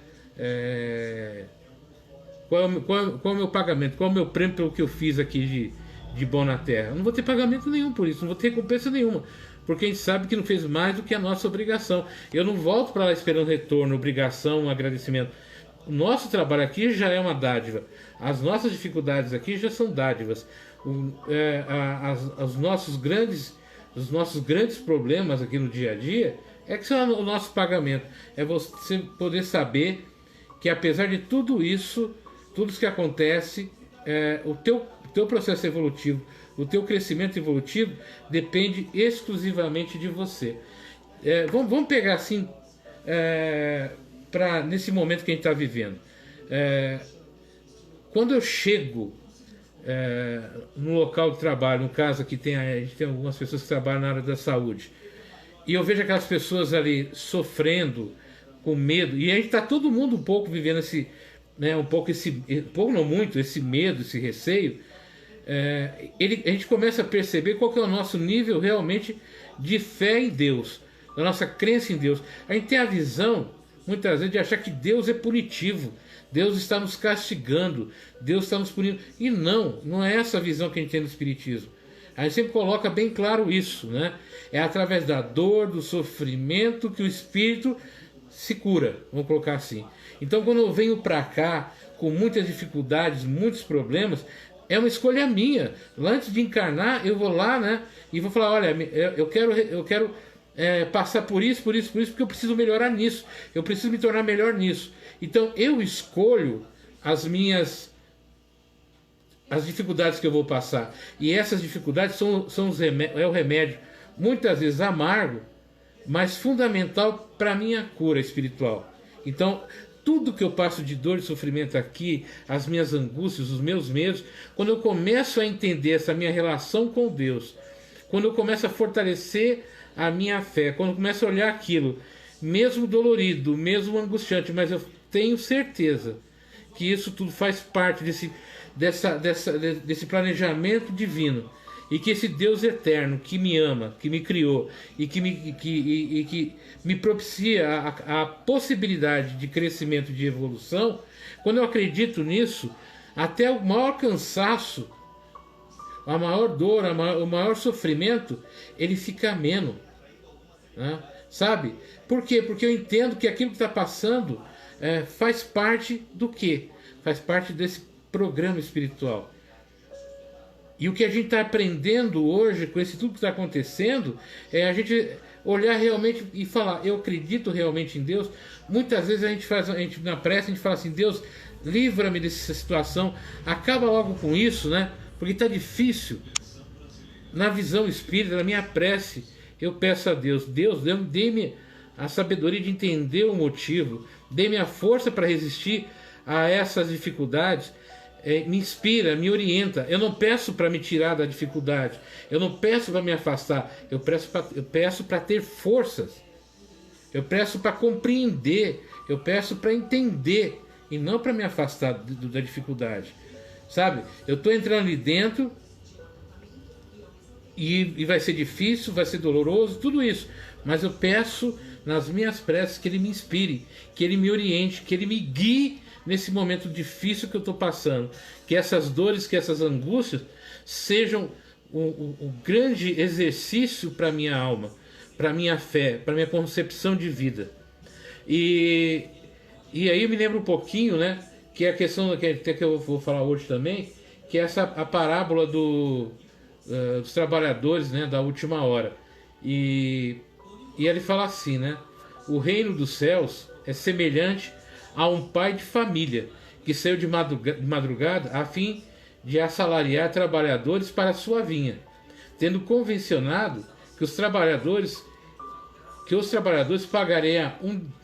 Speaker 1: qual é o meu pagamento, qual é o meu prêmio pelo que eu fiz aqui de bom na Terra. Eu não vou ter pagamento nenhum por isso, não vou ter recompensa nenhuma, porque a gente sabe que não fez mais do que a nossa obrigação. Eu não volto para lá esperando retorno, obrigação, um agradecimento. O nosso trabalho aqui já é uma dádiva. As nossas dificuldades aqui já são dádivas. Os nossos grandes problemas aqui no dia a dia é que são o nosso pagamento. É você poder saber que apesar de tudo isso, tudo isso que acontece, o teu processo evolutivo, o teu crescimento evolutivo depende exclusivamente de você. Vamos pegar assim, nesse momento que a gente está vivendo. Quando eu chego no local de trabalho, no caso aqui a gente tem algumas pessoas que trabalham na área da saúde, e eu vejo aquelas pessoas ali sofrendo, com medo, e a gente está todo mundo um pouco vivendo esse, né, um pouco não muito, esse medo, esse receio. A gente começa a perceber qual que é o nosso nível realmente de fé em Deus, da nossa crença em Deus. A gente tem a visão, muitas vezes, de achar que Deus é punitivo, Deus está nos castigando, Deus está nos punindo. E não é essa a visão que a gente tem no Espiritismo. A gente sempre coloca bem claro isso, né? É através da dor, do sofrimento que o espírito se cura, vamos colocar assim. Então, quando eu venho para cá com muitas dificuldades, muitos problemas, é uma escolha minha. Antes de encarnar, eu vou lá, né, e vou falar, olha, eu quero passar por isso, porque eu preciso melhorar nisso, eu preciso me tornar melhor nisso. Então eu escolho as dificuldades que eu vou passar, e essas dificuldades é o remédio, muitas vezes amargo, mas fundamental para a minha cura espiritual. Então tudo que eu passo de dor e sofrimento aqui, as minhas angústias, os meus medos, quando eu começo a entender essa minha relação com Deus, quando eu começo a fortalecer a minha fé, quando eu começo a olhar aquilo, mesmo dolorido, mesmo angustiante, mas eu tenho certeza que isso tudo faz parte desse planejamento divino, e que esse Deus eterno que me ama, que me criou e que me propicia a possibilidade de crescimento, de evolução, quando eu acredito nisso, até o maior cansaço, a maior dor, o maior sofrimento, ele fica ameno, né? Sabe? Por quê? Porque eu entendo que aquilo que está passando faz parte do quê? Faz parte desse programa espiritual. E o que a gente está aprendendo hoje, com esse tudo que está acontecendo, é a gente olhar realmente e falar, eu acredito realmente em Deus. Muitas vezes na prece a gente fala assim, Deus, livra-me dessa situação, acaba logo com isso, né? Porque está difícil. Na visão espírita, na minha prece, eu peço a Deus, dê-me a sabedoria de entender o motivo, dê-me a força para resistir a essas dificuldades. Me inspira, me orienta. Eu não peço para me tirar da dificuldade, eu não peço para me afastar, eu peço para ter forças, eu peço para compreender, eu peço para entender e não para me afastar da dificuldade, sabe? Eu estou entrando ali dentro e vai ser difícil, vai ser doloroso, tudo isso, mas eu peço nas minhas preces que Ele me inspire, que Ele me oriente, que Ele me guie nesse momento difícil que eu estou passando, que essas dores, que essas angústias sejam um grande exercício para a minha alma, para a minha fé, para a minha concepção de vida. E aí eu me lembro um pouquinho, né, que é a questão que eu vou falar hoje também, que é a parábola dos trabalhadores, né, da última hora. E ele fala assim, né, o reino dos céus é semelhante a um pai de família que saiu de madrugada a fim de assalariar trabalhadores para a sua vinha, tendo convencionado que os trabalhadores pagariam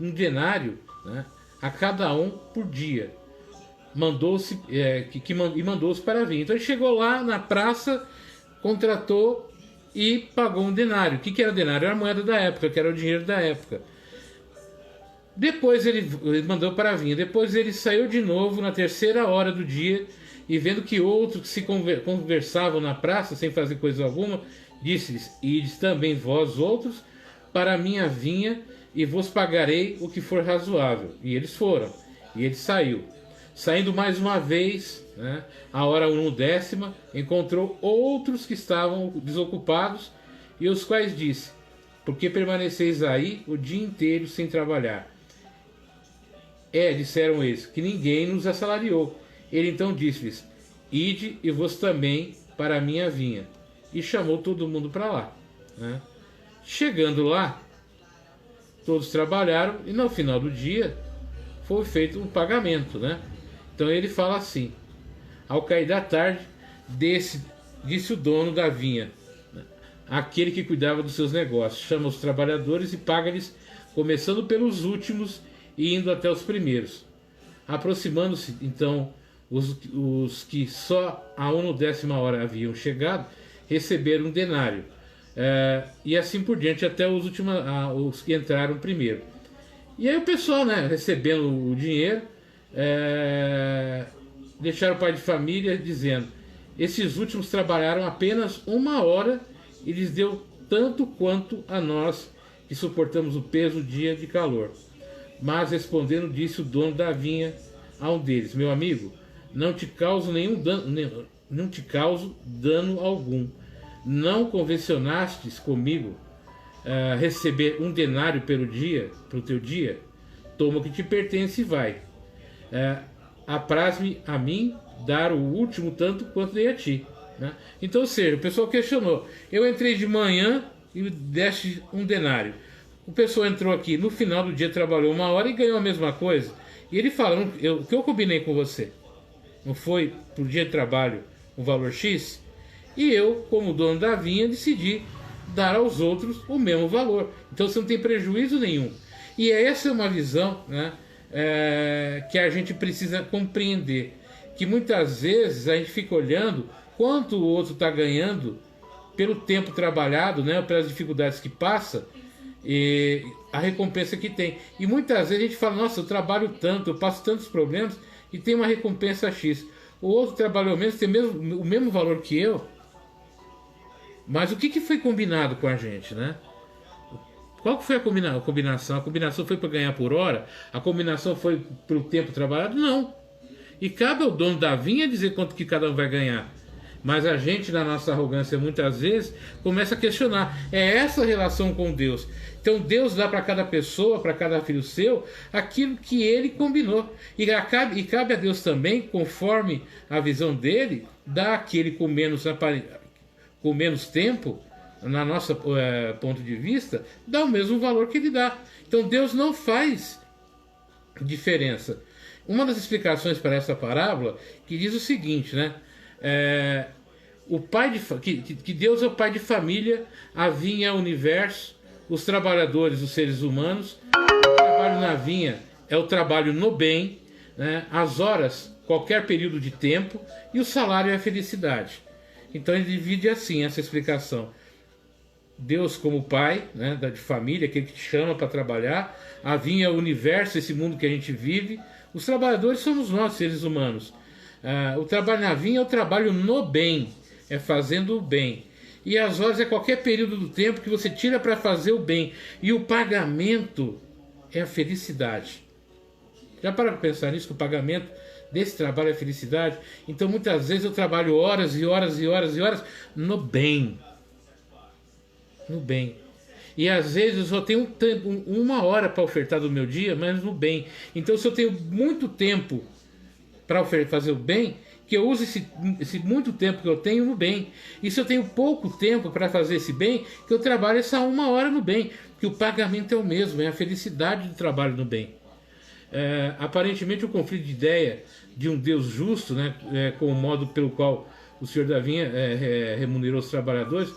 Speaker 1: um denário, né, a cada um por dia. Mandou-se e mandou-os para vir. Então ele chegou lá na praça, contratou e pagou um denário. O que era denário? Era a moeda da época, que era o dinheiro da época. Depois ele mandou para vir. Depois ele saiu de novo na terceira hora do dia e vendo que outros que se conversavam na praça sem fazer coisa alguma, disse-lhes: ides também vós outros para a minha vinha e vos pagarei o que for razoável. E eles foram. E ele saiu. Saindo mais uma vez, né, a hora 11ª, encontrou outros que estavam desocupados, e os quais disse: por que permaneceis aí o dia inteiro sem trabalhar? Disseram eles, que ninguém nos assalariou. Ele então disse-lhes: ide e vos também para a minha vinha. E chamou todo mundo para lá, né? Chegando lá, todos trabalharam, e no final do dia foi feito um pagamento, né? Então ele fala assim: ao cair da tarde, disse o dono da vinha, né, aquele que cuidava dos seus negócios: chama os trabalhadores e paga-lhes, começando pelos últimos e indo até os primeiros. Aproximando-se então os que só a 10ª haviam chegado, receberam um denário, e assim por diante até os que entraram primeiro. E aí o pessoal, né, recebendo o dinheiro, deixaram o pai de família dizendo: esses últimos trabalharam apenas 1 hora e lhes deu tanto quanto a nós, que suportamos o peso do dia de calor. Mas respondendo, disse o dono da vinha a um deles: meu amigo, não te causo dano algum. Não convencionastes comigo receber um denário pelo teu dia? Toma o que te pertence e vai. Apraz-me a mim dar o último tanto quanto dei a ti, né? Então, ou seja, o pessoal questionou: eu entrei de manhã e deste um denário. O pessoal entrou aqui no final do dia, trabalhou 1 hora e ganhou a mesma coisa. E ele fala: o que eu combinei com você? Não foi por dia de trabalho um valor X? E eu, como dono da vinha, decidi dar aos outros o mesmo valor. Então você não tem prejuízo nenhum. E essa é uma visão, né, que a gente precisa compreender. Que muitas vezes a gente fica olhando quanto o outro está ganhando pelo tempo trabalhado, né, pelas dificuldades que passa, e a recompensa que tem. E muitas vezes a gente fala: nossa, eu trabalho tanto, eu passo tantos problemas e tem uma recompensa X. O outro trabalhou menos, tem o mesmo valor que eu. Mas o que foi combinado com a gente, né? Qual que foi a combinação? A combinação foi para ganhar por hora? A combinação foi pelo tempo trabalhado? Não. E cabe ao dono da vinha dizer quanto que cada um vai ganhar. Mas a gente, na nossa arrogância, muitas vezes, começa a questionar. É essa relação com Deus. Então Deus dá para cada pessoa, para cada filho seu, aquilo que ele combinou. E cabe a Deus também, conforme a visão dele, dar àquele com menos tempo, na nossa ponto de vista, dá o mesmo valor que ele dá. Então Deus não faz diferença. Uma das explicações para essa parábola que diz o seguinte, né? Que Deus é o pai de família, a vinha é o universo, os trabalhadores, os seres humanos. O trabalho na vinha é o trabalho no bem, né? As horas, qualquer período de tempo, e o salário é a felicidade. Então ele divide assim essa explicação: Deus como pai, né, de família, aquele que te chama para trabalhar; a vinha é o universo, esse mundo que a gente vive; os trabalhadores somos nós, seres humanos. O trabalho na vinha é o trabalho no bem, é fazendo o bem. E as horas é qualquer período do tempo que você tira para fazer o bem. E o pagamento é a felicidade. Já para pensar nisso, que o pagamento desse trabalho é a felicidade? Então muitas vezes eu trabalho horas e horas e horas e horas no bem. No bem. E às vezes eu só tenho 1 hora para ofertar do meu dia, mas no bem. Então se eu tenho muito tempo para fazer o bem, que eu use esse muito tempo que eu tenho no bem. E se eu tenho pouco tempo para fazer esse bem, que eu trabalhe essa 1 hora no bem, que o pagamento é o mesmo, é a felicidade do trabalho no bem. Aparentemente o conflito de ideia de um Deus justo, né, com o modo pelo qual o senhor da vinha remunerou os trabalhadores,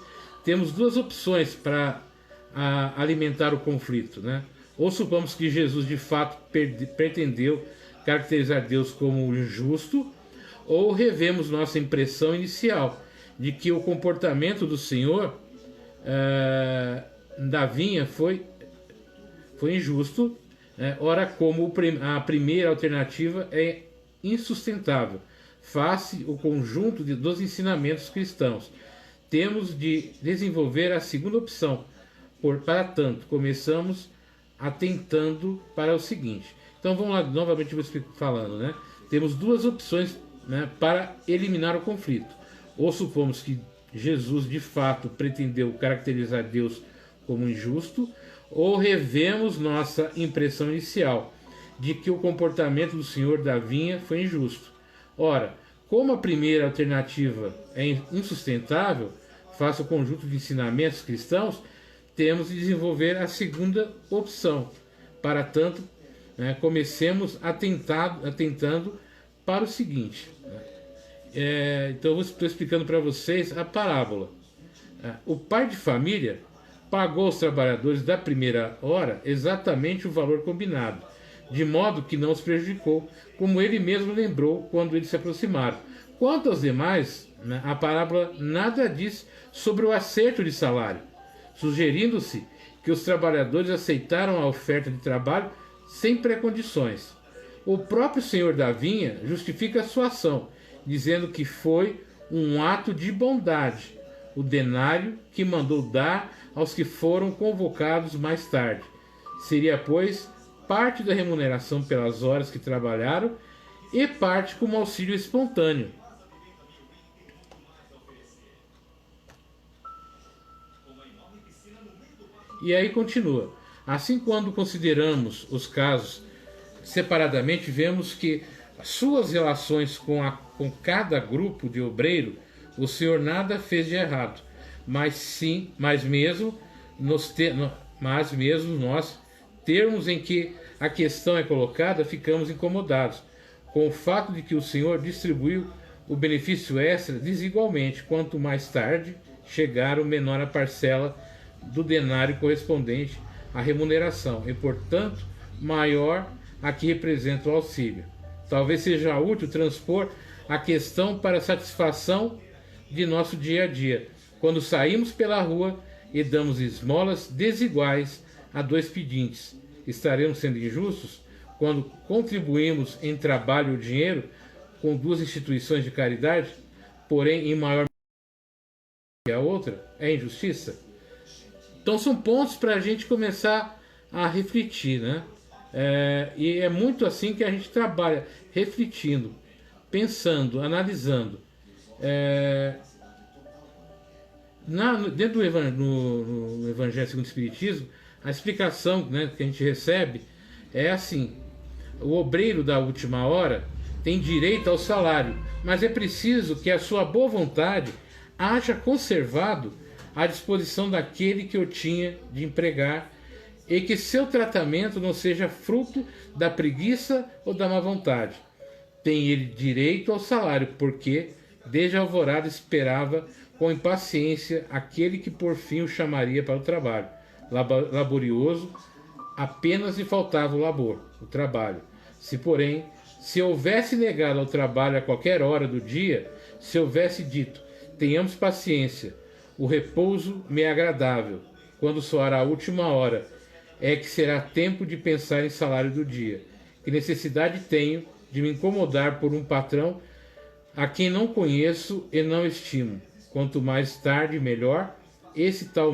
Speaker 1: temos duas opções para alimentar o conflito, né? Ou supomos que Jesus de fato pretendeu caracterizar Deus como injusto, ou revemos nossa impressão inicial de que o comportamento do Senhor da vinha foi injusto. Ora, como a primeira alternativa é insustentável, face o conjunto dos ensinamentos cristãos, temos de desenvolver a segunda opção. Para tanto, começamos atentando para o seguinte. Então vamos lá, novamente vou falando, né? Temos duas opções, né, para eliminar o conflito. Ou supomos que Jesus de fato pretendeu caracterizar Deus como injusto, ou revemos nossa impressão inicial de que o comportamento do Senhor da vinha foi injusto. Ora, como a primeira alternativa é insustentável, face ao conjunto de ensinamentos cristãos, temos de desenvolver a segunda opção. Para tanto, comecemos atentando para o seguinte. Então eu estou explicando para vocês a parábola. O pai de família pagou aos trabalhadores da primeira hora exatamente o valor combinado, de modo que não os prejudicou, como ele mesmo lembrou quando eles se aproximaram. Quanto aos demais, a parábola nada diz sobre o acerto de salário, sugerindo-se que os trabalhadores aceitaram a oferta de trabalho sem precondições. O próprio senhor da vinha justifica a sua ação, dizendo que foi um ato de bondade, o denário que mandou dar aos que foram convocados mais tarde. Seria, pois, parte da remuneração pelas horas que trabalharam e parte como auxílio espontâneo. E aí continua. Assim, quando consideramos os casos separadamente, vemos que suas relações com cada grupo de obreiro, o Senhor nada fez de errado, mas mesmo nós termos em que a questão é colocada, ficamos incomodados com o fato de que o Senhor distribuiu o benefício extra desigualmente, quanto mais tarde chegar o menor a parcela do denário correspondente à remuneração, e portanto maior a que representa o auxílio. Talvez seja útil transpor a questão para a satisfação de nosso dia a dia, quando saímos pela rua e damos esmolas desiguais a dois pedintes. Estaremos sendo injustos quando contribuímos em trabalho ou dinheiro com duas instituições de caridade, porém em maior que a outra? É injustiça? Então são pontos para a gente começar a refletir, né? E é muito assim que a gente trabalha, refletindo, pensando, analisando. Dentro do Evangelho segundo o Espiritismo, a explicação, né, que a gente recebe é assim: o obreiro da última hora tem direito ao salário, mas é preciso que a sua boa vontade haja conservado à disposição daquele que o tinha de empregar, e que seu tratamento não seja fruto da preguiça ou da má vontade. Tem ele direito ao salário, porque desde a alvorada esperava com impaciência aquele que por fim o chamaria para o trabalho. Laborioso, apenas lhe faltava o trabalho. Se houvesse negado ao trabalho a qualquer hora do dia, se houvesse dito: tenhamos paciência, o repouso me é agradável, quando soará a última hora, é que será tempo de pensar em salário do dia. Que necessidade tenho de me incomodar por um patrão a quem não conheço e não estimo? Quanto mais tarde, melhor. Esse tal,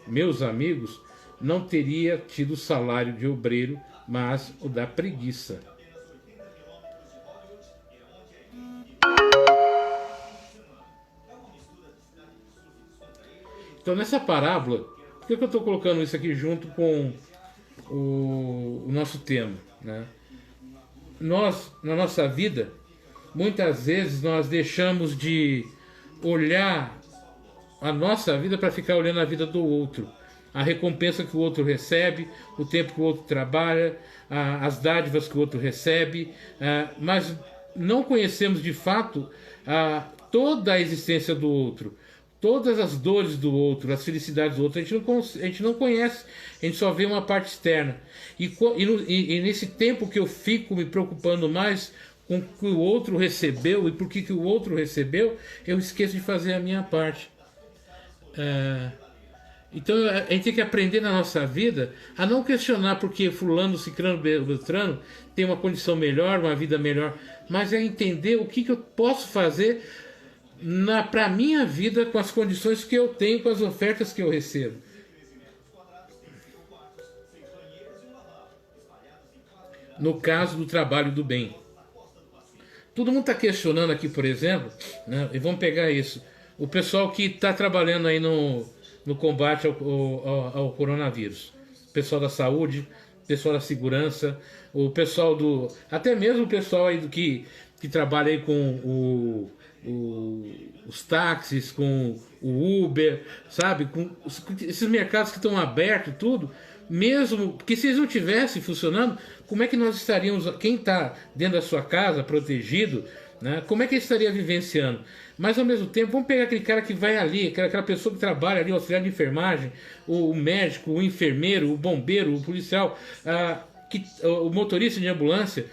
Speaker 1: meus amigos, não teria tido salário de obreiro, mas o da preguiça. Então, nessa parábola, por que eu estou colocando isso aqui junto com o nosso tema, né? Nós, na nossa vida, muitas vezes nós deixamos de olhar a nossa vida para ficar olhando a vida do outro. A recompensa que o outro recebe, o tempo que o outro trabalha, as dádivas que o outro recebe, mas não conhecemos de fato toda a existência do outro, todas as dores do outro, as felicidades do outro. A gente não conhece, a gente só vê uma parte externa. E nesse tempo que eu fico me preocupando mais com o que o outro recebeu e por que o outro recebeu, eu esqueço de fazer a minha parte. Então a gente tem que aprender na nossa vida a não questionar porque fulano, ciclano, beltrano tem uma condição melhor, uma vida melhor, mas é entender o que eu posso fazer para a minha vida com as condições que eu tenho, com as ofertas que eu recebo. No caso do trabalho do bem. Todo mundo está questionando aqui, por exemplo, né, e vamos pegar isso, o pessoal que está trabalhando aí no combate ao coronavírus. O pessoal da saúde, o pessoal da segurança, o pessoal do... Até mesmo o pessoal aí que trabalha aí com os táxis, com o Uber, sabe? Com esses mercados que estão abertos, tudo. Mesmo porque se eles não estivessem funcionando, como é que nós estaríamos... Quem está dentro da sua casa, protegido, né, como é que ele estaria vivenciando? Mas ao mesmo tempo, vamos pegar aquele cara que vai ali, aquela pessoa que trabalha ali, o auxiliar de enfermagem, o médico, o enfermeiro, o bombeiro, o policial, o motorista de ambulância,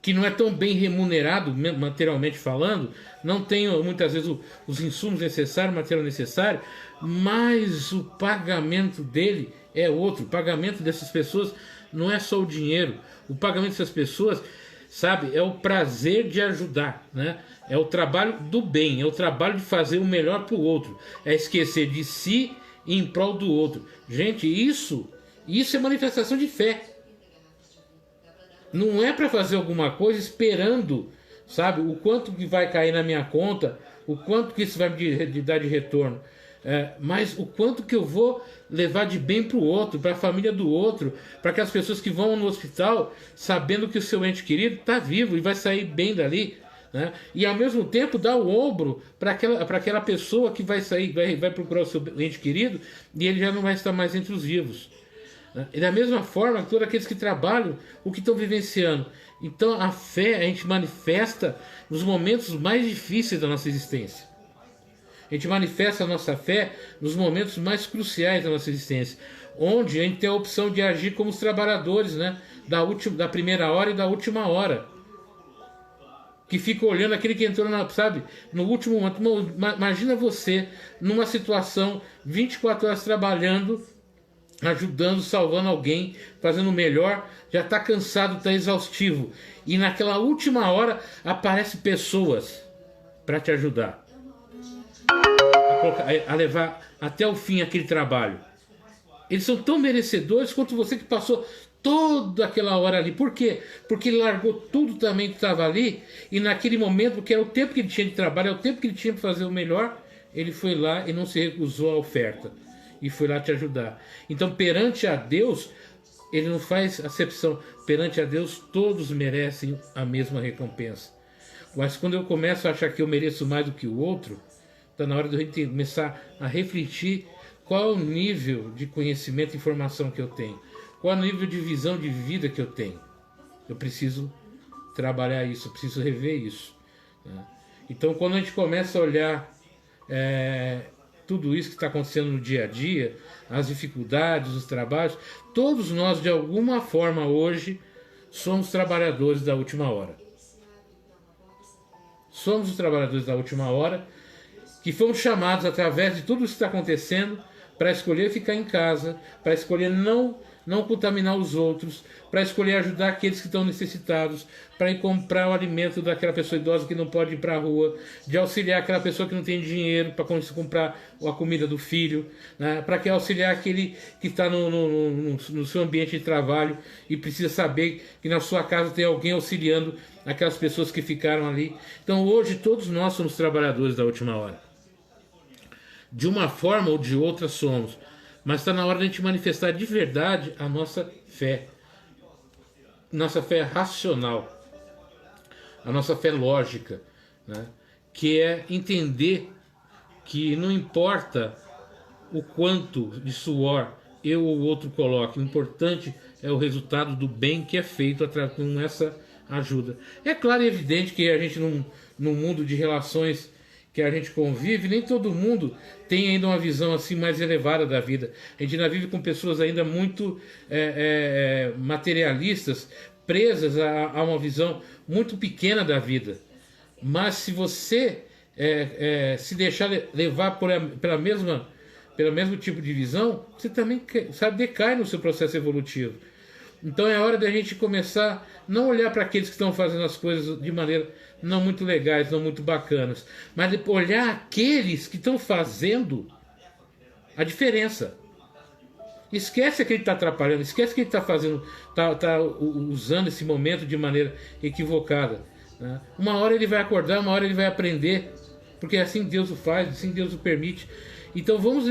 Speaker 1: que não é tão bem remunerado materialmente falando, não tem muitas vezes os insumos necessários, o material necessário, mas o pagamento dele é outro. O pagamento dessas pessoas não é só o dinheiro, o pagamento dessas pessoas, sabe, é o prazer de ajudar, né? É o trabalho do bem, é o trabalho de fazer o melhor para o outro, é esquecer de si em prol do outro. Gente, isso é manifestação de fé. Não é para fazer alguma coisa esperando, sabe, o quanto que vai cair na minha conta, o quanto que isso vai me dar de retorno, mas o quanto que eu vou levar de bem para o outro, para a família do outro, para aquelas pessoas que vão no hospital sabendo que o seu ente querido está vivo e vai sair bem dali, né? E ao mesmo tempo dar o ombro para aquela pessoa que vai sair, vai procurar o seu ente querido e ele já não vai estar mais entre os vivos. E da mesma forma, todos aqueles que trabalham, o que estão vivenciando. Então a fé a gente manifesta nos momentos mais difíceis da nossa existência. A gente manifesta a nossa fé nos momentos mais cruciais da nossa existência, onde a gente tem a opção de agir como os trabalhadores, né? Da primeira hora e da última hora. Que fica olhando aquele que entrou sabe, no último momento. Imagina você numa situação 24 horas trabalhando, ajudando, salvando alguém, fazendo o melhor, já está cansado, está exaustivo. E naquela última hora aparecem pessoas para te ajudar. A levar até o fim aquele trabalho. Eles são tão merecedores quanto você que passou toda aquela hora ali. Por quê? Porque ele largou tudo também que estava ali, e naquele momento, porque era o tempo que ele tinha de trabalho, é o tempo que ele tinha para fazer o melhor, ele foi lá e não se recusou à oferta. E foi lá te ajudar. Então, perante a Deus, ele não faz acepção. Perante a Deus, todos merecem a mesma recompensa. Mas quando eu começo a achar que eu mereço mais do que o outro, está na hora de eu começar a refletir qual é o nível de conhecimento e informação que eu tenho. Qual é o nível de visão de vida que eu tenho. Eu preciso trabalhar isso, eu preciso rever isso, né? Então, quando a gente começa a olhar tudo isso que está acontecendo no dia a dia, as dificuldades, os trabalhos, todos nós, de alguma forma, hoje, somos trabalhadores da última hora. Somos os trabalhadores da última hora, que fomos chamados, através de tudo isso que está acontecendo, para escolher ficar em casa, para escolher não contaminar os outros, para escolher ajudar aqueles que estão necessitados, para ir comprar o alimento daquela pessoa idosa que não pode ir para a rua, de auxiliar aquela pessoa que não tem dinheiro para comprar a comida do filho, né? Para que auxiliar aquele que está no seu ambiente de trabalho e precisa saber que na sua casa tem alguém auxiliando aquelas pessoas que ficaram ali. Então hoje todos nós somos trabalhadores da última hora. De uma forma ou de outra somos. Mas está na hora de a gente manifestar de verdade a nossa fé. Nossa fé racional. a nossa fé lógica, né? Que é entender que não importa o quanto de suor eu ou o outro coloque, o importante é o resultado do bem que é feito com essa ajuda. É claro e evidente que a gente, num mundo de relações que a gente convive, nem todo mundo tem ainda uma visão assim mais elevada da vida. A gente ainda vive com pessoas ainda muito materialistas, presas a uma visão muito pequena da vida. Mas se você se deixar levar pelo mesmo tipo de visão, você também, sabe, decai no seu processo evolutivo. Então é hora da gente começar não olhar para aqueles que estão fazendo as coisas de maneira não muito legais, não muito bacanas, mas olhar aqueles que estão fazendo a diferença. Esquece que ele está atrapalhando, esquece que ele está fazendo, tá usando esse momento de maneira equivocada, né? Uma hora ele vai acordar, uma hora ele vai aprender, porque assim Deus o faz, assim Deus o permite. Então vamos,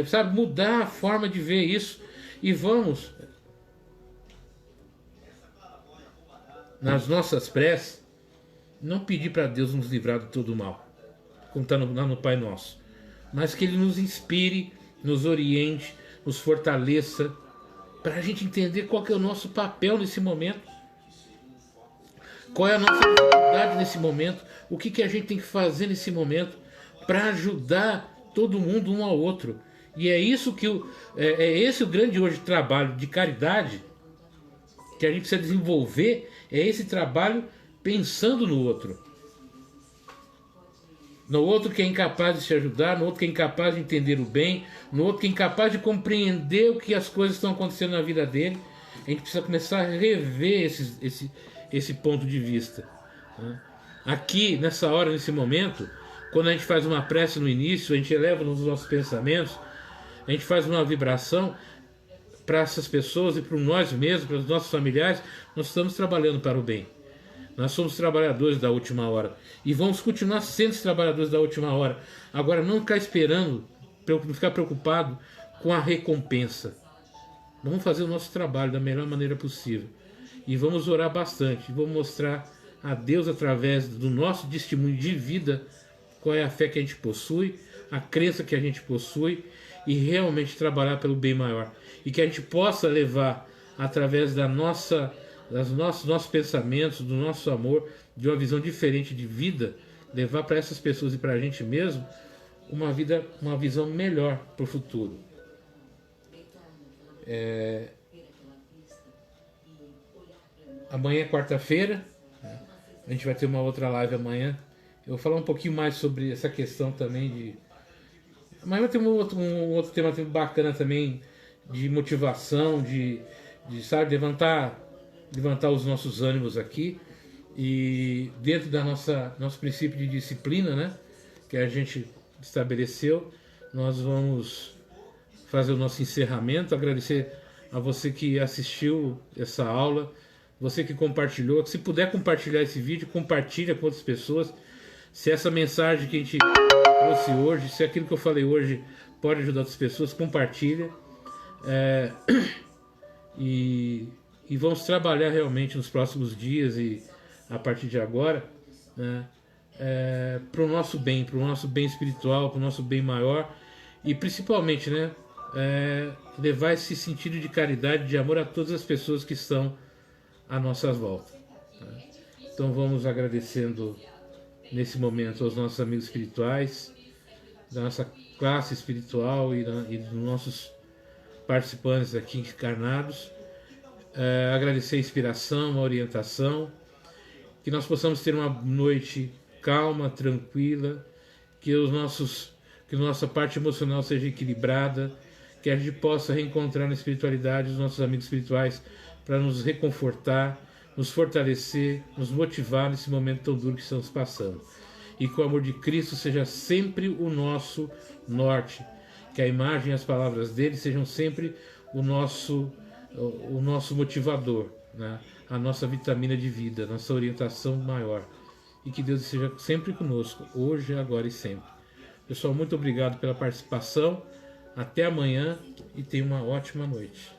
Speaker 1: sabe, mudar a forma de ver isso e vamos, nas nossas preces, não pedir para Deus nos livrar de todo o mal, como está lá no Pai Nosso, mas que Ele nos inspire, nos oriente, nos fortaleça, para a gente entender qual que é o nosso papel nesse momento, qual é a nossa dificuldade nesse momento, o que a gente tem que fazer nesse momento para ajudar todo mundo um ao outro. E é isso que esse o grande hoje trabalho de caridade que a gente precisa desenvolver, é esse trabalho pensando no outro. No outro que é incapaz de se ajudar, no outro que é incapaz de entender o bem, no outro que é incapaz de compreender o que as coisas estão acontecendo na vida dele. A gente precisa começar a rever esse ponto de vista, né? Aqui, nessa hora, nesse momento, quando a gente faz uma prece no início, a gente eleva nos nossos pensamentos, a gente faz uma vibração para essas pessoas e para nós mesmos, para os nossos familiares. Nós estamos trabalhando para o bem. Nós somos trabalhadores da última hora e vamos continuar sendo trabalhadores da última hora. Agora, não ficar esperando, não ficar preocupado com a recompensa. Vamos fazer o nosso trabalho da melhor maneira possível e vamos orar bastante. Vamos mostrar a Deus através do nosso testemunho de vida qual é a fé que a gente possui, a crença que a gente possui, e realmente trabalhar pelo bem maior. E que a gente possa levar, através dos nossos pensamentos, do nosso amor, de uma visão diferente de vida, levar para essas pessoas e para a gente mesmo uma visão melhor para o futuro. Amanhã é quarta-feira, a gente vai ter uma outra live amanhã. Eu vou falar um pouquinho mais sobre essa questão também de... Mas vai ter um outro tema bacana também, de motivação, de sabe, levantar os nossos ânimos aqui. E dentro da nosso princípio de disciplina, né, que a gente estabeleceu, nós vamos fazer o nosso encerramento. Agradecer a você que assistiu essa aula, você que compartilhou. Se puder compartilhar esse vídeo, compartilha com outras pessoas. Se essa mensagem que a gente trouxe hoje, se aquilo que eu falei hoje pode ajudar outras pessoas, compartilha. E vamos trabalhar realmente nos próximos dias e a partir de agora, né, para o nosso bem espiritual, para o nosso bem maior, e principalmente, né, levar esse sentido de caridade, de amor a todas as pessoas que estão à nossa volta, né? Então vamos agradecendo nesse momento aos nossos amigos espirituais, da nossa classe espiritual e dos nossos participantes aqui encarnados. Agradecer a inspiração, a orientação, que nós possamos ter uma noite calma, tranquila, que nossa parte emocional seja equilibrada, que a gente possa reencontrar na espiritualidade os nossos amigos espirituais para nos reconfortar, nos fortalecer, nos motivar nesse momento tão duro que estamos passando. E que o amor de Cristo seja sempre o nosso norte, que a imagem e as palavras dele sejam sempre o nosso motivador, né? A nossa vitamina de vida, a nossa orientação maior. E que Deus esteja sempre conosco, hoje, agora e sempre. Pessoal, muito obrigado pela participação. Até amanhã e tenha uma ótima noite.